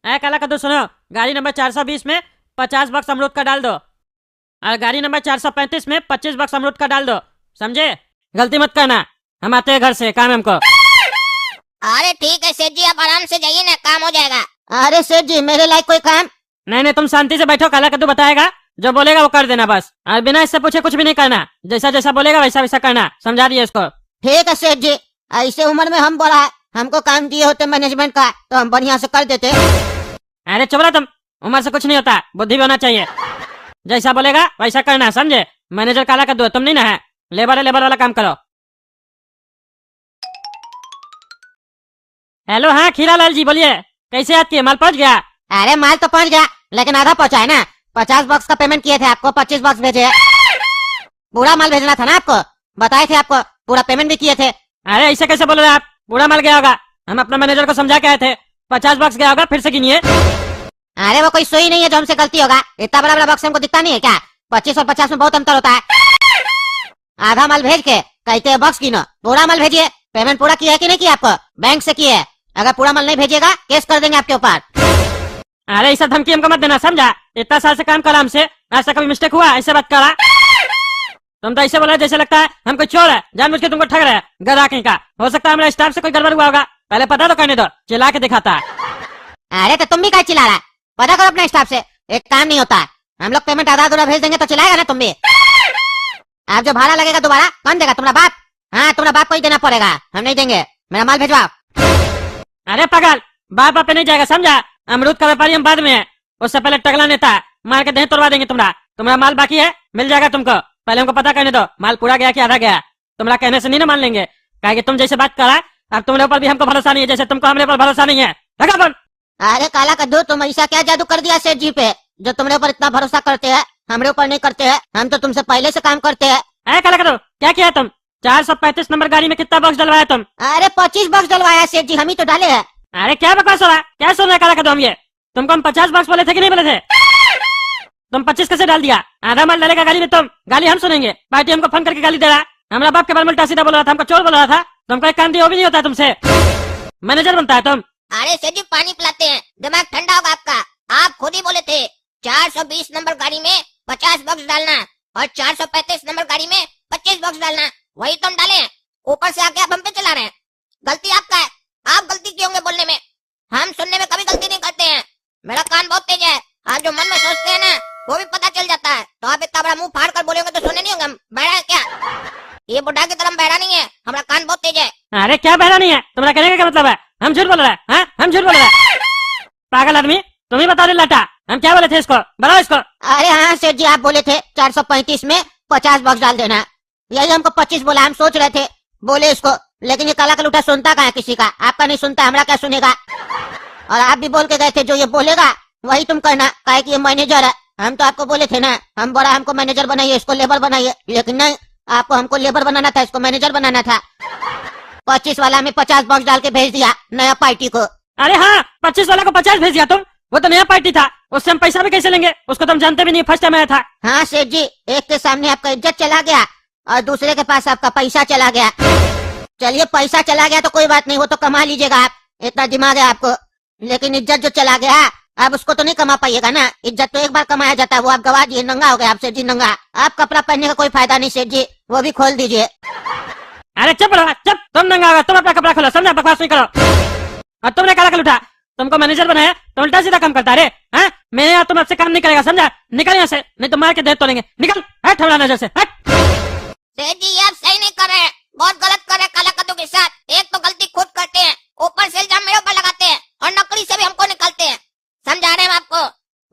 ऐ काला कद्दू सुनो, गाड़ी नंबर 420 में 50 बक्स अमरूद का डाल दो और गाड़ी नंबर 435 में 25 बक्स अमरूद का डाल दो, समझे? गलती मत करना, हम आते हैं घर से, काम है हमको। अरे ठीक है सेठ जी, आप आराम से जाइए ना, काम हो जाएगा। अरे सेठ जी मेरे लायक कोई काम? नहीं नहीं, तुम शांति से बैठो, काला कद्दू बताएगा, जो बोलेगा वो कर देना बस, और बिना इससे पूछे कुछ भी नहीं करना, जैसा जैसा बोलेगा वैसा वैसा करना, समझा दिए इसको। ठीक है सेठ जी, ऐसे उम्र में हम बोला हमको काम दिए होते मैनेजमेंट का तो हम बढ़िया से कर देते। अरे चुप रहो तुम, उम्र से कुछ नहीं होता, बुद्धि भी होना चाहिए, जैसा बोलेगा वैसा करना, समझे? मैनेजर काला कद्दू है, तुम नहीं ना है, लेबर है, लेबर वाला काम करो। हेलो, हाँ खीरा लाल जी बोलिए, कैसे याद किए? माल पहुंच गया? अरे माल तो पहुंच गया, लेकिन आधा पहुंचा है ना। 50 बॉक्स का पेमेंट किए थे आपको, 25 बॉक्स भेजे। पूरा माल भेजना था ना आपको, बताए थे आपको, पूरा पेमेंट भी किए थे। अरे ऐसे कैसे बोल रहे हैं आप? पूरा माल गया होगा, हम अपने मैनेजर को समझा के आए थे, 50 बॉक्स गया होगा, फिर से गिनिए। अरे वो कोई सुई नहीं है जो हमसे गलती होगा, इतना बड़ा बड़ा बॉक्स हमको दिखता नहीं है क्या? 25 और 50 में बहुत अंतर होता है। आधा माल भेज के कहते हैं बॉक्स गिनो, पूरा माल भेजिए। पेमेंट पूरा किया है कि नहीं किया आपको? बैंक से किए, अगर पूरा माल नहीं भेजिएगा केस कर देंगे आपके ऊपर। अरे ऐसा धमकी हमको मत देना, समझा? इतना साल से काम करा हमसे, आज तक कभी मिस्टेक हुआ ऐसे बात करा? तुम तो ऐसे बोल रहे जैसे लगता है हम कोई चोर है, जानबूझ के तुमको ठग रहे हैं, गधा कहीं का। हो सकता है हमारे स्टाफ से कोई गड़बड़ हुआ होगा, पहले पता तो करने दो, चिल्ला के दिखाता है। अरे तो तुम भी क्या चिल्ला रहा है? पता करो अपने स्टाफ से, एक काम नहीं होता है। हम लोग पेमेंट आधा अधूरा भेज देंगे तो चिल्लाएगा ना तुम भी। आप जो भाड़ा लगेगा दोबारा कौन देगा? तुम्हारा बाप? हाँ तुम्हारा बाप को ही देना पड़ेगा, हम नहीं देंगे। मेरा माल भिजवाओ। अरे पागल, बाप बाप पे नहीं जाएगा, समझा? अमरूद का व्यापारी हम बाद में है, उससे पहले टगला नेता है, मार के देह तोड़वा देंगे तुम्हारा माल बाकी है, मिल जाएगा तुमको, पहले हमको पता करने दो, माल पूरा गया कि आधा गया। तुम्हारा कहने से नहीं ना मान लेंगे, कहे तुम जैसे बात करा, अब तुम्हारे ऊपर भी हमको भरोसा नहीं है, जैसे तुमको हमारे ऊपर भरोसा नहीं है। लगा फोन। अरे काला कद्दू, तुम ऐसा क्या जादू कर दिया सेठ जी पे जो तुम्हारे ऊपर इतना भरोसा करते हैं, हमारे ऊपर नहीं करते हैं? हम तो तुमसे पहले से काम करते हैं। अरे काला कद्दू, क्या किया तुम? 435 नंबर गाड़ी में कितना बॉक्स डलवाया तुम? अरे 25 बॉक्स डलवाया सेठ जी, हम ही तो डाले हैं। अरे क्या बकवास हो रहा है, क्या सुन रहे काला कद्दू? हम ये तुमको हम 50 बॉक्स बोले थे कि नहीं बोले थे? तुम 25 कैसे डाल दिया? आधा माल डालेगा गाड़ी में, तुम गाली हम सुनेंगे? पार्टी हमको फोन करके गाली दे रहा है, हमारा बाप के बारे में उल्टा सीधा बोल रहा था, हमको चोर बोल रहा था, तुमको एक काम दिया वो भी नहीं होता तुमसे, मैनेजर बनता है तुम। अरे सेठ जी पानी पिलाते हैं, दिमाग ठंडा होगा आपका। आप खुद ही बोले थे 420 नंबर गाड़ी में 50 बॉक्स डालना और 435 नंबर गाड़ी में 25 बॉक्स डालना, वही तो हम डाले हैं। ऊपर से आके आप हम पे चला रहे हैं, गलती आपका है। आप गलती किए होंगे बोलने में, हम सुनने में कभी गलती नहीं करते हैं। मेरा कान बहुत तेज है, आप जो मन में सोचते हैं ना वो भी पता चल जाता है। तो आप इतना बड़ा मुंह फाड़ कर बोलेंगे तो सुने नहीं होंगे हम बहरा है क्या? ये बुढ़ा की तरह बहरा नहीं है, हमारा कान बहुत तेज है। अरे क्या बहरा नहीं है, तुम्हारा कहने का क्या मतलब है? हम झूठ बोल रहे हैं? हाँ हम झूठ बोल रहे हैं? पागल आदमी, तुम ही बता दे लाटा, हम क्या बोले थे इसको, बताओ इसको। अरे हाँ सेठ जी, आप बोले थे 435 में 50 बॉक्स डाल देना, यही हमको 25 बोला। हम सोच रहे थे बोले इसको, लेकिन ये काला कलूटा सुनता कहाँ है किसी का? आपका नहीं सुनता, हमारा क्या सुनेगा? और आप भी बोल के गए थे जो ये बोलेगा वही तुम करना, काहे कि ये मैनेजर है। हम तो आपको बोले थे ना, हम बोला हमको मैनेजर बनाइए, इसको लेबर बनाइए, लेकिन नहीं, आपको हमको लेबर बनाना था, इसको मैनेजर बनाना था। 25 वाला में 50 बॉक्स डाल के भेज दिया नया पार्टी को। अरे हाँ, 25 वाला को 50 भेज दिया तुम, वो तो नया पार्टी था, उससे हम पैसा भी कैसे लेंगे? उसको तो हम जानते भी नहीं, फर्स्ट टाइम आया था। हाँ सेठ जी, एक के सामने आपका इज्जत चला गया और दूसरे के पास आपका पैसा चला गया। चलिए पैसा चला गया तो कोई बात नहीं, वो तो कमा लीजिएगा आप, इतना दिमाग है आपको, लेकिन इज्जत जो चला गया आप उसको तो नहीं कमा पाइएगा ना। इज्जत तो एक बार कमाया जाता है, वो आप गवा दिए, नंगा हो गया आप सेठ जी, नंगा। आप कपड़ा पहनने का कोई फायदा नहीं सेठ जी, वो भी खोल दीजिए। अरे चुप रहो, चुप, तुम नंगा होगा, तुम अपना कपड़ा खोलो, समझा? बकवास नहीं करो। और तुमने काला कल उठा, तुमको मैनेजर बनाया तो उल्टा सीधा काम करता है। हाँ मेरे यहाँ तुम आपसे काम नहीं करेगा, समझा? निकल यहाँ से, नहीं तो मार के देह तोड़ेंगे, निकल, हट हमारा नजर से, हट। सेठ जी आप सही नहीं कर रहे हैं, बहुत गलत कर रहे हैं काला कद्दू के साथ। एक तो गलती खुद करते हैं, ऊपर से इल्जाम मेरे ऊपर लगाते हैं और नौकरी से भी हमको निकालते हैं। समझा रहे हैं हम आपको,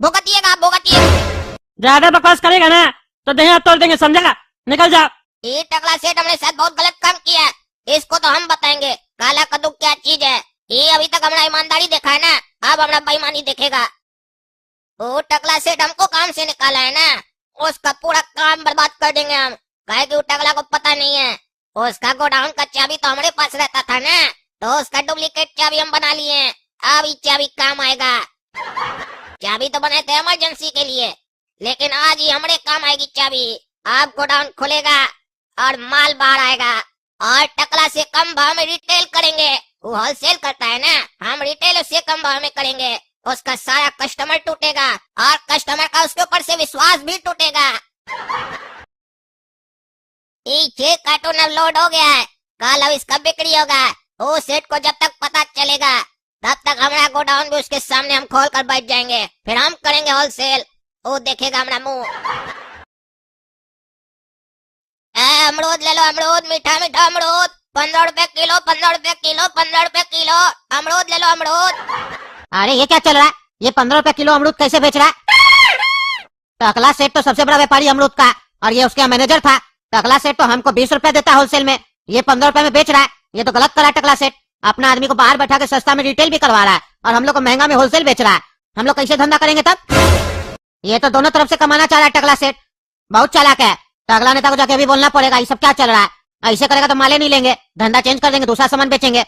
भुगतिएगा आप, भुगतिए। ज्यादा बकवास करेगा ना तो देह हाथ तोड़ देंगे, समझा? निकल जाओ। ये टकला सेठ हमारे साथ बहुत गलत काम किया है, इसको तो हम बताएंगे काला कद्दू क्या चीज है। ये अभी तक हमारा ईमानदारी देखा है ना, अब हमारा बेईमानी देखेगा। वो टकला सेठ हमको काम से निकाला है ना, उसका पूरा काम बर्बाद कर देंगे हम, काहे कि वो टकला को पता नहीं है। उसका गोडाउन का चाबी तो हमारे पास रहता था ना, तो उसका डुप्लीकेट चाबी हम बना लिए हैं, अब ये चाबी काम आएगा। चाबी तो बनाए थे इमरजेंसी के लिए, लेकिन आज ही हमारे काम आएगी चाबी। आप गोडाउन खुलेगा और माल बाहर आएगा, और टकला से कम भाव में रिटेल करेंगे। वो होलसेल करता है ना, हम रिटेल उससे कम भाव में करेंगे। उसका सारा कस्टमर टूटेगा और कस्टमर का उसके ऊपर से विश्वास भी टूटेगा। ये कार्टून अब लोड हो गया है, कल अब इसका बिक्री होगा। वो सेठ को जब तक पता चलेगा तब तक हमारा गोडाउन भी उसके सामने हम खोल कर बैठ जाएंगे, फिर हम करेंगे होलसेल। वो देखेगा हमारा मुंह। अमरूद ले लो, अमरूद, मीठा मीठा अमरूद, 15 रुपए किलो, 15 रुपए किलो, 15 रुपए किलो। अमरूद ले लो, अमरूद। अरे ये क्या चल रहा है? ये 15 रुपए किलो अमरूद कैसे बेच रहा है? टकला सेठ तो सबसे बड़ा व्यापारी अमरूद का, और ये उसका मैनेजर था। टकला सेठ तो हमको 20 रुपए देता है होलसेल में, ये 15 रुपए में बेच रहा है। ये तो गलत करा टकला सेठ। अपना आदमी को बाहर बैठा के सस्ता में रिटेल भी करवा रहा है और हम लोग को महंगा में होलसेल बेच रहा है। हम लोग कैसे धंधा करेंगे तब? ये तो दोनों तरफ से कमाना चाह रहा है टकला सेठ। बहुत चालाक है। टकला नेता को जाके अभी बोलना पड़ेगा ये सब क्या चल रहा है। ऐसे करेगा तो माले नहीं लेंगे, धंधा चेंज कर देंगे, दूसरा सामान बेचेंगे।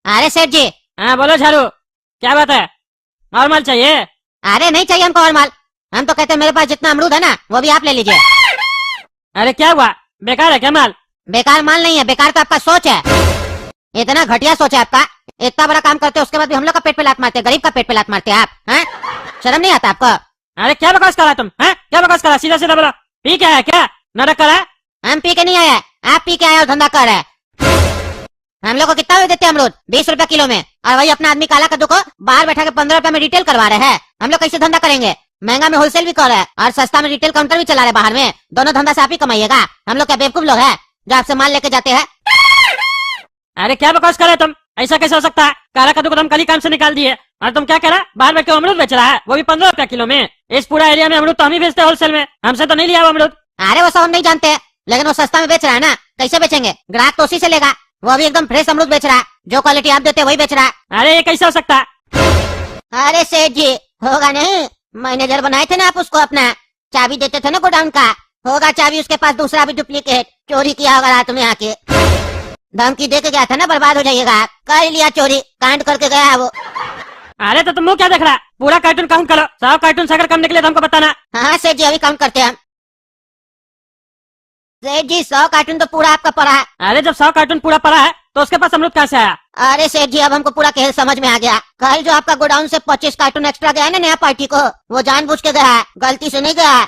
अरे सेठ जी। हाँ बोलो झारू, क्या बात है? और माल चाहिए? अरे नहीं चाहिए हमको और माल। हम तो कहते हैं मेरे पास जितना अमरूद है ना वो भी आप ले लीजिए। अरे क्या हुआ, बेकार है क्या माल? बेकार माल नहीं है, बेकार तो आपका सोच है। इतना घटिया सोच है आपका। इतना बड़ा काम करते हो उसके बाद भी हम लोग का पेट पे लात मारते हैं, गरीब का पेट पे लात मारते हैं आप। हैं? शर्म नहीं आता आपको? अरे क्या बकवास कर रहा है तुम? हैं? क्या बकवास कर रहा है? सीधा सीधा बोलो। पी क्या है, क्या नाटक कर रहा है? हम पी के नहीं आए, आप पी के आए और धंधा कर रहे हैं। हम लोग को कितना में देते हैं अमरूद? 20 रुपए किलो में, और वही अपना आदमी काला कद्दू को बाहर बैठा के 15 रुपए में रिटेल करवा रहे हैं। हम लोग कैसे धंधा करेंगे? महंगा में होलसेल भी कर रहे हैं और सस्ता में रिटेल काउंटर भी चला रहे बाहर में। दोनों धंधा से आप ही कमाइएगा। हम लोग क्या बेवकूफ लोग हैं जो आपसे माल लेके जाते हैं? अरे क्या बकवास कर रहे तुम? ऐसा कैसे हो सकता है? काला कद्दू को तुम कल ही काम से निकाल दिए और तुम क्या कह रहा है? बाहर बैठ के अमरूद बेच रहा है, वो भी 15 रुपए किलो में। इस पूरा एरिया में अमरूद तो हम ही बेचते हैं होलसेल में, हमसे तो नहीं लिया वो अमरूद। अरे वो सब हम नहीं जानते, लेकिन वो सस्ता में बेच रहा है ना, कैसे बेचेंगे? ग्राहक तो उसी से लेगा। वो भी एकदम फ्रेश अमरूद बेच रहा है, जो क्वालिटी आप देते हैं वही बेच रहा है। अरे ये कैसे हो सकता है? अरे सेठ जी होगा नहीं, मैनेजर बनाए थे ना आप उसको, अपना चाबी देते थे ना गोडाउन का, होगा चाबी उसके पास दूसरा भी डुप्लीकेट, चोरी किया होगा रात में आके। धमकी दे के गया था ना बर्बाद हो जाइएगा, कर लिया चोरी, कांड करके गया है वो। अरे तो तुम मुंह क्या देख रहा है? पूरा कार्टून काउंट करो, 100 कार्टून से अगर कम निकले तो हमको बताना। हाँ सेठ जी अभी काउंट करते हैं हम। सेठ जी 100 कार्टून तो पूरा आपका पड़ा है। अरे जब 100 कार्टून पूरा पड़ा है तो उसके पास अमरूद कहाँ से आया? अरे सेठ जी अब हमको पूरा खेल समझ में आ गया। कल जो आपका गोडाउन से 25 कार्टून एक्स्ट्रा गया है ना नया पार्टी को, वो जानबूझ के गया है, गलती से नहीं गया है।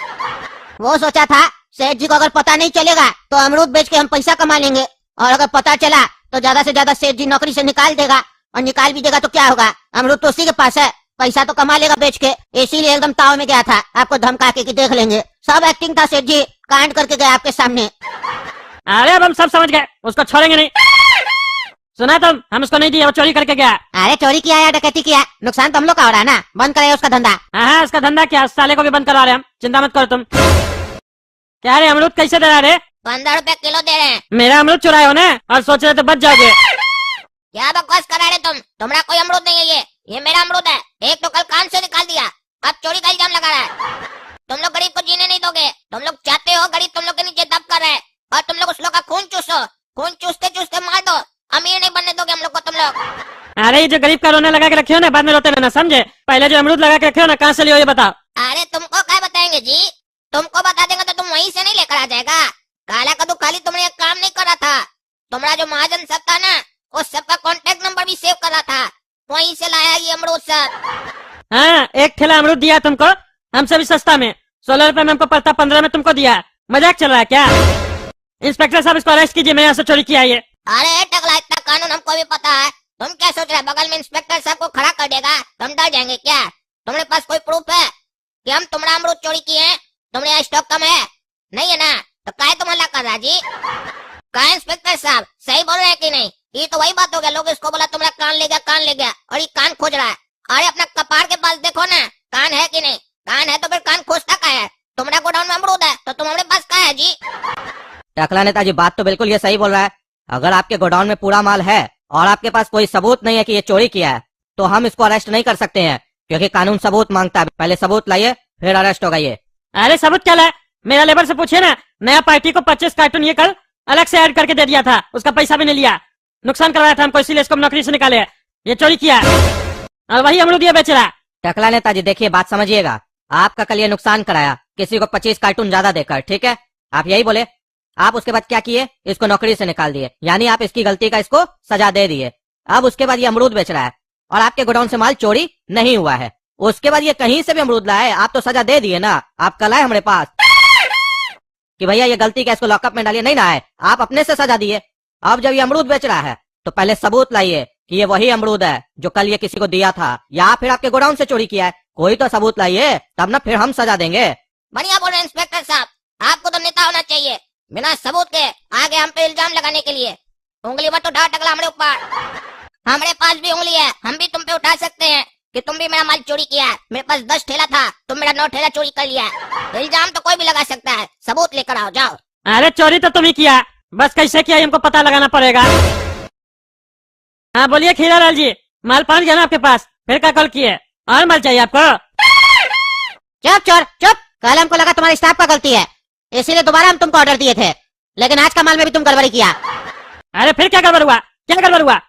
वो सोचा था सेठ जी को अगर पता नहीं चलेगा तो अमरूद बेच के हम पैसा कमा लेंगे, और अगर पता चला तो ज्यादा से ज्यादा सेठ जी नौकरी से निकाल देगा, और निकाल भी देगा तो क्या होगा, अमरूद तो उसी के पास है, पैसा तो कमा लेगा बेच के। इसीलिए एकदम ताव में गया था आपको धमका के कि देख लेंगे। सब एक्टिंग था सेठ जी, कांड करके गया आपके सामने। अरे अब हम सब समझ गए, उसको छोड़ेंगे नहीं। सुना तुम, हम उसको नहीं दिया, वो चोरी करके गया। अरे चोरी किया या डकैती किया, नुकसान तो हम लोग का हो रहा है ना, बंद कराइए उसका धंधा। हाँ उसका धंधा क्या, उस साले को भी बंद करवा रहे हम, चिंता मत करो तुम। क्या रे अमरूद कैसे दे रहा रे? 15 रुपए किलो दे रहे हैं। मेरा अमरूद चुराए हो ना, और सोच रहे तो बच जाओगे। क्या बकवास करा रहे तुम? तुम्हारा कोई अमरूद नहीं है, ये मेरा अमरूद है। एक तो कल काम से निकाल दिया, अब चोरी का इल्जाम लगा रहा है। तुम लोग गरीब को जीने नहीं दोगे, तुम लोग चाहते हो गरीब तुम लोग के नीचे दब कर रहे, और तुम लोग उस लोग का खून चूसो, खून चूसते चूसते मार दो। अमीर नहीं बनने दोगे हम लोग को तुम लोग। अरे ये जो गरीब का रोने लगा के रखे हो ना, बाद में रोते रहना, समझे? पहले जो अमरूद लगा के रखे हो ना, कहाँ से लियो ये बताओ। अरे तुमको क्या बताएंगे जी? तुमको बता देंगे तो तुम वहीं से नहीं लेकर आ जाएगा। काला कद्दू खाली तुमने एक काम नहीं करा था, तुम्हारा जो महाजन सब था ना, उस सबका कॉन्टेक्ट नंबर भी सेव करा था, वहीं से लाया ये अमरूद सब। हाँ एक ठेला अमरूद दिया तुमको, हमसे भी सस्ता में, 16 रुपए में हमको पड़ता, 15 में तुमको दिया। मजाक चल रहा है क्या? इंस्पेक्टर साहब इसको अरेस्ट कीजिए, मेरे यहाँ से चोरी किया ये। अरे टकला इतना कानून हमको भी पता है, तुम क्या सोच रहे? बगल में इंस्पेक्टर साहब को खड़ा कर देगा, तुम डर जाएंगे क्या? तुम्हारे पास कोई प्रूफ है कि हम तुम्हारा अमरूद चोरी किए हैं? तुम्हारे यहाँ स्टॉक कम है? नहीं है ना, तो काहे तुम हल्ला कर रहा जी? कहा इंस्पेक्टर साहब सही बोल रहे हैं कि नहीं? ये तो वही बात हो गया, लोग इसको बोला तुम्हारा कान ले गया, कान ले गया, और ये कान खोज रहा है। अरे अपना कपार के पास देखो ना, कान है कि नहीं? कान है तो फिर कान खोजता का है? तुम्हारा गोडाउन में अमरूद है तो तुम्हारे पास का है जी? टकला नेताजी बात तो बिल्कुल ये सही बोल रहा है। अगर आपके गोडाउन में पूरा माल है और आपके पास कोई सबूत नहीं है कि ये चोरी किया है, तो हम इसको अरेस्ट नहीं कर सकते हैं, क्योंकि कानून सबूत मांगता है। पहले सबूत लाइए फिर अरेस्ट होगा ये। अरे सबूत क्या लाए? मेरा लेबर से पूछिए ना, नया पार्टी को 25 कार्टून ये कल अलग से ऐड करके दे दिया था, उसका पैसा भी नहीं लिया, नुकसान करवाया था हमको, इसीलिए इसको नौकरी से निकाले। ये चोरी किया और वही अमरूद ये बेच रहा है। टकला नेताजी देखिए बात समझिएगा, आपका कल ये नुकसान कराया किसी को 25 कार्टून ज्यादा देकर, ठीक है? आप यही बोले। आप उसके बाद क्या किए? इसको नौकरी से निकाल दिए, यानी आप इसकी गलती का इसको सजा दे दिए। अब उसके बाद ये अमरूद बेच रहा है, और आपके गोडाउन से माल चोरी नहीं हुआ है। उसके बाद ये कहीं से भी अमरूद लाए, आप तो सजा दे दिए ना। आप कल आए हमारे पास कि भैया ये गलती क्या, इसको लॉकअप में डालिए, नहीं ना आए, आप अपने से सजा दिए। अब जब ये अमरूद बेच रहा है तो पहले सबूत लाइए कि ये वही अमरूद है जो कल ये किसी को दिया था, या फिर आपके गोडाउन से चोरी किया है। कोई तो सबूत लाइए, तब ना फिर हम सजा देंगे। बढ़िया बोल रहे हैं इंस्पेक्टर साहब, आपको तो नेता होना चाहिए। बिना सबूत के आगे हम पे इल्जाम लगाने के लिए उंगली मत उठा टकला हमारे ऊपर। हमारे पास भी उंगली है, हम भी तुम पे उठा सकते हैं कि तुम भी मेरा माल चोरी किया है। मेरे पास 10 ठेला था, तुम मेरा 9 ठेला चोरी कर लिया है। इल्जाम तो कोई भी लगा सकता है, सबूत लेकर आओ, जाओ। अरे चोरी तो तुम ही किया, बस कैसे किया हमको पता लगाना पड़ेगा। हाँ बोलिए खीरालाल जी, माल पहुंच गया ना आपके पास, फिर क्या कॉल किए? और माल चाहिए आपको? चुप चोर चुप, कल हमको लगा तुम्हारी स्टाफ का गलती है, इसीलिए दोबारा हम तुमको ऑर्डर दिए थे, लेकिन आज का माल में भी तुम गड़बड़ी किया। अरे फिर क्या गड़बड़ हुआ, क्या गड़बड़ हुआ?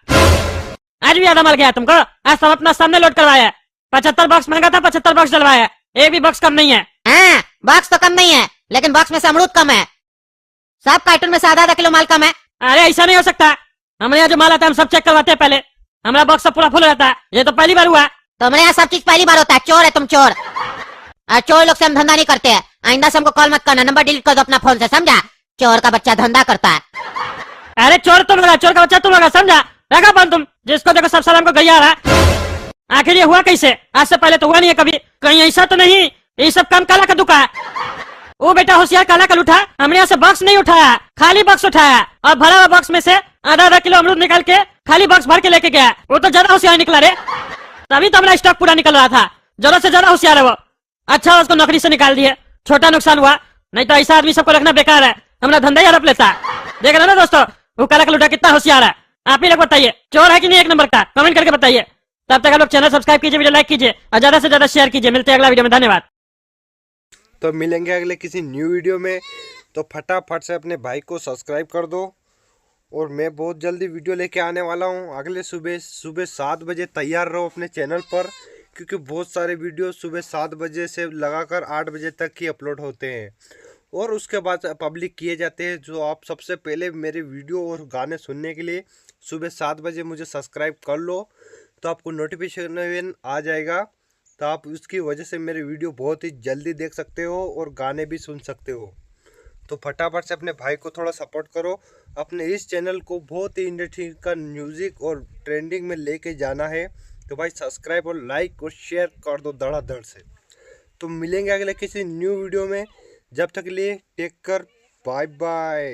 आज भी आधा माल गया तुमको, आज सब अपना सामने लोड करवाया। 75 बॉक्स मांगा था, 75 बॉक्स डलवाया, एक भी बॉक्स कम नहीं है। हाँ, बॉक्स तो कम नहीं है, लेकिन बॉक्स में से अमरूद कम है। सब कार्टून में से आधा किलो माल कम है। अरे ऐसा नहीं हो सकता, हमारे यहाँ जो माल आता है हम सब चेक करवाते हैं पहले, हमारा बॉक्स सब पूरा फुल रहता है। ये तो पहली बार हुआ। तुम्हारे यहाँ सब चीज पहली बार होता है, चोर है तुम, चोर। और चोर लोग से हम धंधा नहीं करते हैं। आइंदा से हमको कॉल मत करना, नंबर डिलीट कर दो अपना फोन से, समझा? चोर का बच्चा धंधा करता है। अरे चोर तुम लगा, चोर का बच्चा तुम लगा, समझा? रखा बंद तुम, जिसको देखो सब सलाम को गैया रहा। आखिर ये हुआ कैसे? आज से पहले तो हुआ नहीं है कभी, कहीं ऐसा तो नहीं ये सब काम काला का दुका है? वो बेटा होशियार काला कल उठा, हमने यहाँ से बॉक्स नहीं उठाया, खाली बॉक्स उठाया और भरा हुआ बॉक्स में से आधा किलो अमरूद निकाल के खाली बॉक्स भर के लेके गया। वो तो ज्यादा होशियार निकला रे, तभी तो हमारा स्टॉक पूरा निकल रहा था। जरूरत से ज्यादा होशियार है वो। अच्छा उसको नौकरी से निकाल दिए, छोटा नुकसान हुआ, नहीं तो ऐसा आदमी सबको रखना बेकार है, हमारा धंधा ही हड़प लेता। देख रहे ना दोस्तों, वो काला कलूटा कितना होशियार है। आप ही लोग बताइए, चोर है कि नहीं एक नंबर का? कमेंट करके बताइए। तब तक आप लोग चैनल सब्सक्राइब कीजिए, वीडियो लाइक कीजिए और ज्यादा से ज्यादा शेयर कीजिए। मिलते हैं अगला वीडियो में, धन्यवाद। तो मिलेंगे अगले किसी न्यू वीडियो में, तो फटाफट से अपने भाई को सब्सक्राइब कर दो। और मैं बहुत जल्दी वीडियो लेके आने वाला हूँ। अगले सुबह 7 बजे तैयार रहो अपने चैनल पर, क्योंकि बहुत सारे वीडियो सुबह 7 बजे से लगाकर 8 बजे तक ही अपलोड होते हैं और उसके बाद पब्लिक किए जाते हैं। जो आप सबसे पहले मेरे वीडियो और गाने सुनने के लिए सुबह 7 बजे मुझे सब्सक्राइब कर लो, तो आपको नोटिफिकेशन आ जाएगा। तो आप उसकी वजह से मेरे वीडियो बहुत ही जल्दी देख सकते हो और गाने भी सुन सकते हो। तो फटाफट से अपने भाई को थोड़ा सपोर्ट करो। अपने इस चैनल को बहुत ही इंडस्ट्री का म्यूज़िक और ट्रेंडिंग में लेके जाना है, तो भाई सब्सक्राइब और लाइक और शेयर कर दो धड़ाधड़ से। तो मिलेंगे अगले किसी न्यू वीडियो में, जब तक के लिए टेक केयर, बाय बाय।